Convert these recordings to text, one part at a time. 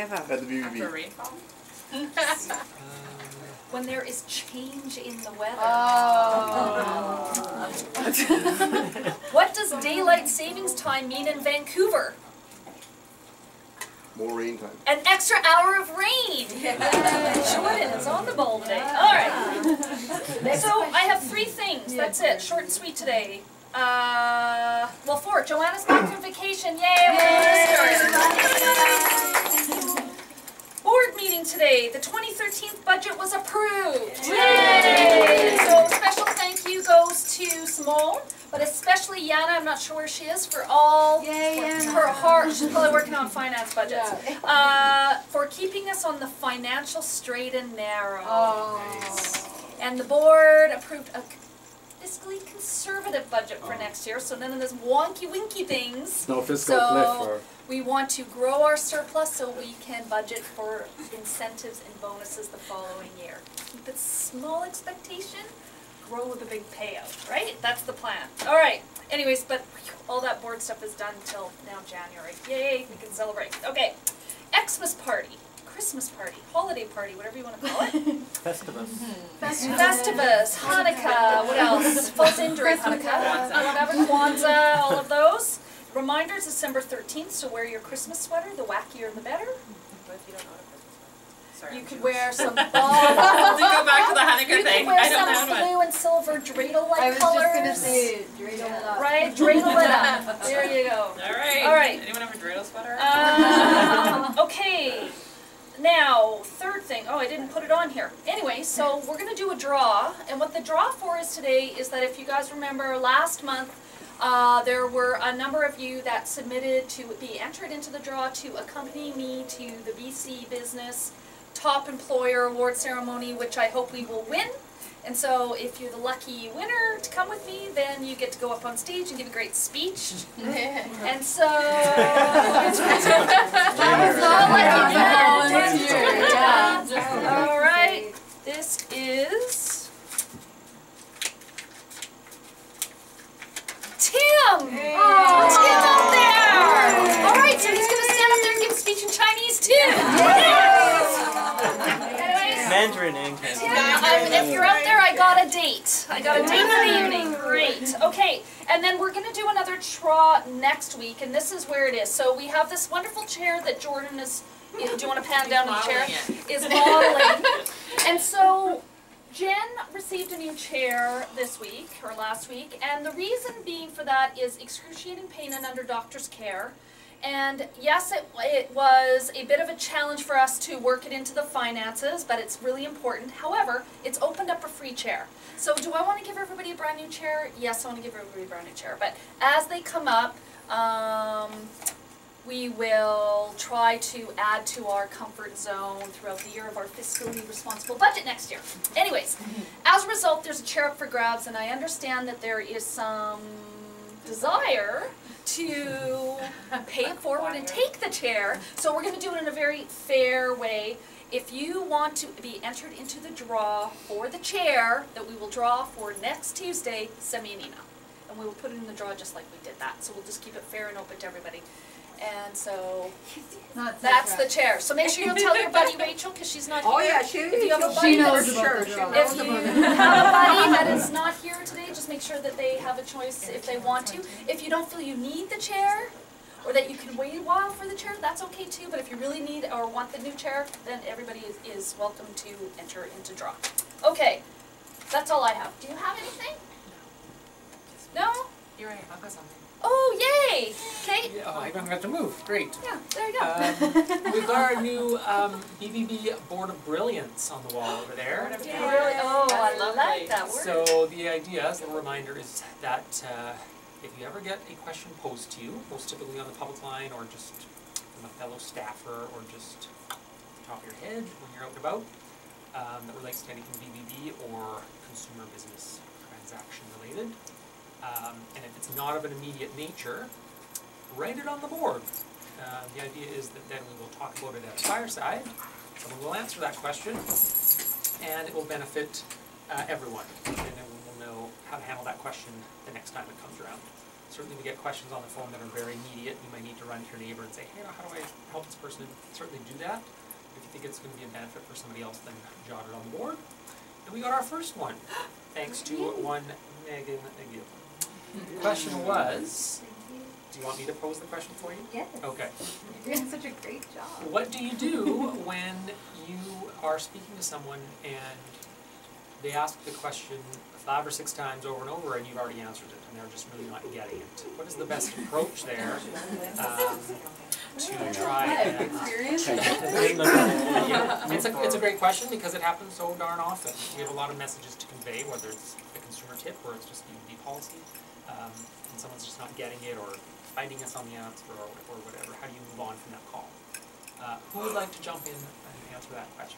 never. At the BBB. After rainfall? When there is change in the weather. Oh. What does daylight savings time mean in Vancouver? More rain time. An extra hour of rain. Jordan is on the ball today. All right. So I have 3 things. That's it. Short and sweet today. Well, 4. Joanna's back from vacation. Yay! Board meeting today. The 2013 budget was approved. Yay! So special thank you goes to Simone, but especially Yana. I'm not sure where she is for all her heart. She's probably working on finance budgets. For keeping us on the financial straight and narrow. Oh. And the board approved a fiscally conservative budget for next year, so none of this wonky winky things. No fiscal cliff or... We want to grow our surplus so we can budget for incentives and bonuses the following year. Keep it small expectation, grow with a big payout, right? That's the plan. All right. Anyways, but all that board stuff is done until now January. Yay, we can celebrate. Okay. Xmas party, Christmas party, holiday party, whatever you want to call it. Festivus. Festivus, Hanukkah, what else? Falls in during Hanukkah, whatever, Kwanzaa, all of those. Reminders, December 13th, so wear your Christmas sweater, the wackier the better. What if you don't know what a Christmas sweater? Sorry. You could wear some To go back to the Hanukkah thing. You could wear I don't some know blue and silver dreidel-like I was colors. just going to say, dreidel it up. Right, dreidel it up. There you go. All right. All right. Anyone have a dreidel sweater? Okay. Now, 3rd thing. Oh, I didn't put it on here. Anyway, so we're going to do a draw. And what the draw for is today is that if you guys remember last month, there were a number of you that submitted to be entered into the draw to accompany me to the BC Business Top Employer Award Ceremony, which I hope we will win. And so if you're the lucky winner to come with me, then you get to go up on stage and give a great speech. And so... All right. This is... Tim! Tim up there! All right, so he's going to stand up there and give a speech in Chinese too. Anyways, Mandarin and Cantonese. Tim, if you're out there, I got a date. I got a date for the evening. Great. Okay, and then we're going to do another draw next week, and this is where it is. So we have this wonderful chair that Jordan is, do you want to pan down to the chair? Is modeling. And so... Jen received a new chair this week, or last week, and the reason being for that is excruciating pain and under doctor's care. And yes, it was a bit of a challenge for us to work it into the finances, but it's really important. However, it's opened up a free chair. So do I want to give everybody a brand new chair? Yes, I want to give everybody a brand new chair. But as they come up, we will try to add to our comfort zone throughout the year of our fiscally responsible budget next year. Anyways, as a result, there's a chair up for grabs, and I understand that there is some desire to pay it forward and take the chair. So we're going to do it in a very fair way. If you want to be entered into the draw for the chair that we will draw for next Tuesday, send me an email. And we will put it in the draw just like we did that. So we'll just keep it fair and open to everybody. And so that's the chair. So make sure you'll tell your buddy Rachel, because she's not here. Oh yeah, If you have a buddy she knows that's- about the draw. If you have a buddy that is not here today, just make sure that they have a choice if they want to. If you don't feel you need the chair, or that you can wait a while for the chair, that's okay too. But if you really need or want the new chair, then everybody is welcome to enter into draw. Okay, that's all I have. Do you have anything? No? You're right. I've got something. Oh, yay! Okay. Yeah, oh, I don't have to move. Great. Yeah, there you go. We've got our new BBB Board of Brilliance on the wall over there. Yeah, really? Oh, I like that word. So the idea, as a reminder, is that if you ever get a question posed to you, most typically on the public line or just from a fellow staffer or just off the top of your head when you're out and about, that relates to anything BBB or consumer business transaction related, and if it's not of an immediate nature, write it on the board. The idea is that then we will talk about it at Fireside. Someone will answer that question, and it will benefit everyone. And then we will know how to handle that question the next time it comes around. Certainly we get questions on the phone that are very immediate. You might need to run to your neighbor and say, hey, how do I help this person? Certainly do that. If you think it's going to be a benefit for somebody else, then jot it on the board. And we got our first one, thanks to one Megan Gill. The question was, do you want me to pose the question for you? Yes. Okay. You're doing such a great job. What do you do when you are speaking to someone and they ask the question 5 or 6 times over and over and you've already answered it and they're just really not getting it? What is the best approach there to try and... It's a great question because it happens so darn often. We have a lot of messages to convey, whether it's a consumer tip or it's just B2B policy, and someone's just not getting it or fighting us on the answer or whatever. How do you move on from that call? Who would like to jump in and answer that question?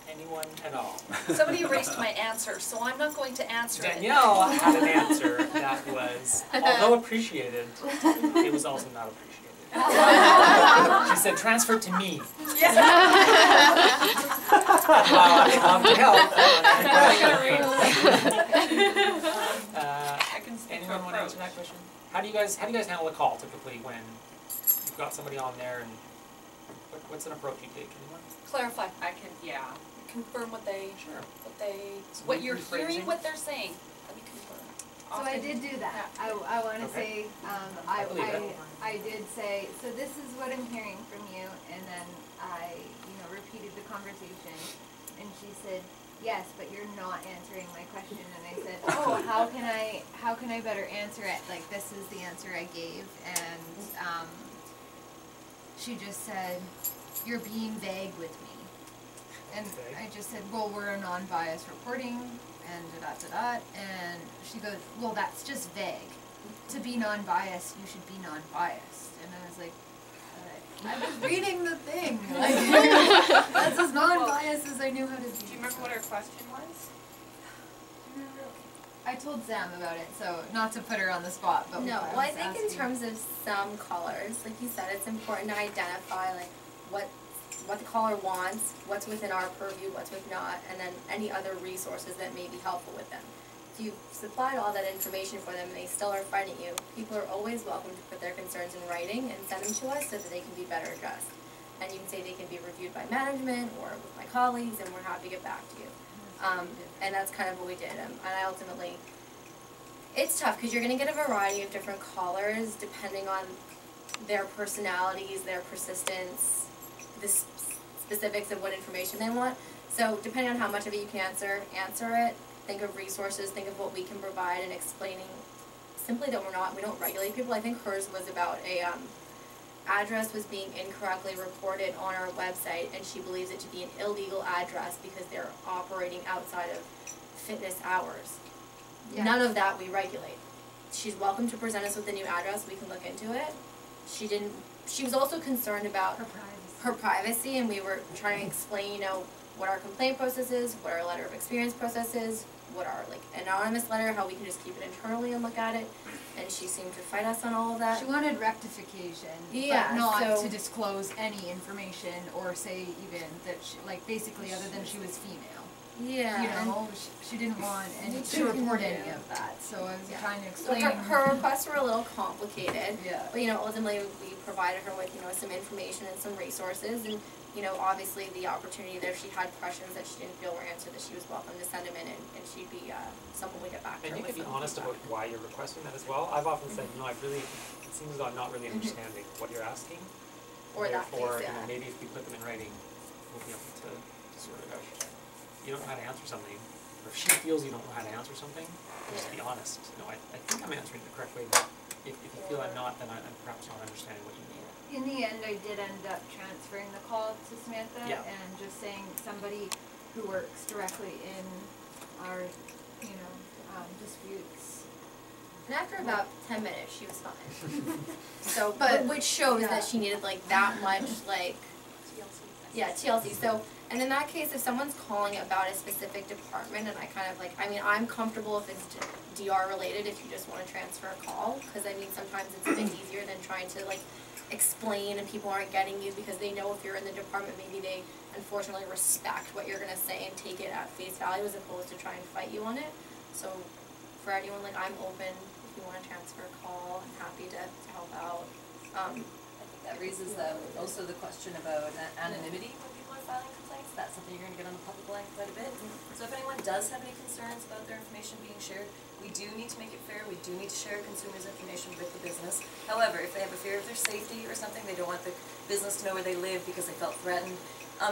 Anyone at all? Somebody erased my answer, so I'm not going to answer Danielle had an answer that was, although appreciated, it was also not appreciated. She said, transfer it to me. Yes. I'd love to help. Anyone want to answer that question? How do you guys handle a call typically when you've got somebody on there and what's an approach you take? Anyone? Clarify. I can, yeah. Confirm what Sure. what you're Rephrasing. hearing, what they're saying. Let me confirm. So I did do that. I want to Okay. say, I believe it. I did say, so this is what I'm hearing from you, and then I, repeated the conversation, and she said, yes, but you're not answering my question, and I said, oh, how can I better answer it? Like, this is the answer I gave, and she just said, you're being vague with me. And Okay. I just said, well, we're a non-biased reporting, and da-da-da-da, and she goes, well, that's just vague. To be non-biased, you should be non-biased. And I was like, I was reading the thing. Like, that's as non-biased as I knew how to be. Do you remember what her question was? I told Sam about it, so not to put her on the spot, but No, I well, I was think in asking. terms of some callers, like you said, it's important to identify like what the caller wants, what's within our purview, what's with not, and then any other resources that may be helpful with them. If you've supplied all that information for them and they still are fighting you, people are always welcome to put their concerns in writing and send them to us so that they can be better addressed. And you can say they can be reviewed by management or with my colleagues, and we're happy to get back to you. And that's kind of what we did. And I ultimately, it's tough because you're going to get a variety of different callers depending on their personalities, their persistence, the specifics of what information they want. So depending on how much of it you can answer it. Think of resources, think of what we can provide, and explaining simply that we don't regulate people. I think hers was about a address was being incorrectly reported on our website, and she believes it to be an illegal address because they're operating outside of fitness hours. Yeah. None of that we regulate. She's welcome to present us with a new address. We can look into it. She was also concerned about her privacy, and we were trying to explain, what our complaint process is, what our letter of experience process is, what our anonymous letter, how we can just keep it internally and look at it. And she seemed to fight us on all of that. She wanted rectification, Yeah, but not so- to disclose any information or say even that she, basically other than she was female. Yeah. She didn't want any She to report didn't, any yeah. of that. So I was Yeah. trying to So explain. her requests were a little complicated. Yeah. But ultimately we provided her with some information and some resources, and obviously the opportunity there, if she had questions that she didn't feel were answered, that she was welcome to send them in, and she'd be someone we get back to her And you with can be some honest feedback. about why you're requesting that as well. I've often said, it seems as though I'm not really understanding what you're asking. Or that Therefore, case, yeah. maybe if we put them in writing, we'll be able to sort it out. You don't know how to answer something, or if she feels you don't know how to answer something, just be honest. I think I'm answering it the correct way, but if you feel I'm not, then I'm perhaps not understanding what you mean. In the end, I did end up transferring the call to Samantha Yeah. and just saying somebody who works directly in our, disputes. And after about 10 minutes, she was fine. So, But- which shows yeah. that she needed that much, yeah, TLC. So, and in that case, if someone's calling about a specific department, and I'm comfortable if it's DR related, if you just want to transfer a call, because sometimes it's a bit easier than trying to explain and people aren't getting you because they know if you're in the department, maybe they unfortunately respect what you're going to say and take it at face value as opposed to try and fight you on it. So for anyone, I'm open, if you wanna transfer, call, I'm happy to help out. I think that raises also the question about anonymity when people are filing complaints. That's something you're gonna get on the public line quite a bit. So if anyone does have any concerns about their information being shared, we do need to make it fair. We do need to share consumers' information with the business. However, if they have a fear of their safety or something, they don't want the business to know where they live because they felt threatened,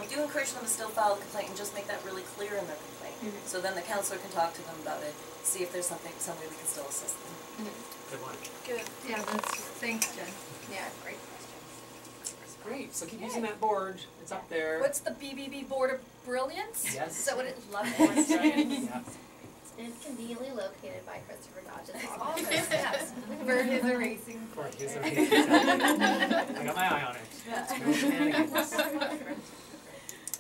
do encourage them to still file a complaint and just make that really clear in their complaint. So then the counselor can talk to them about it, see if there's some way we can still assist them. Good one. Good. Yeah, thanks, Jen. Yeah, great question. Great, so keep using that board, it's up there. What's the BBB Board of Brilliance? Yes. Is that what it? Love That's it. right, yeah. It's conveniently located by Christopher Dodge's Office, office. yes. For his erasing For his pleasure. amazing I got my eye on it. No shenanigans.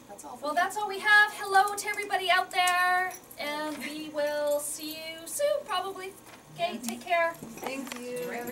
That's all. Well, that's all we have. Hello to everybody out there, and we will see you soon, probably. Okay, take care. Thank you.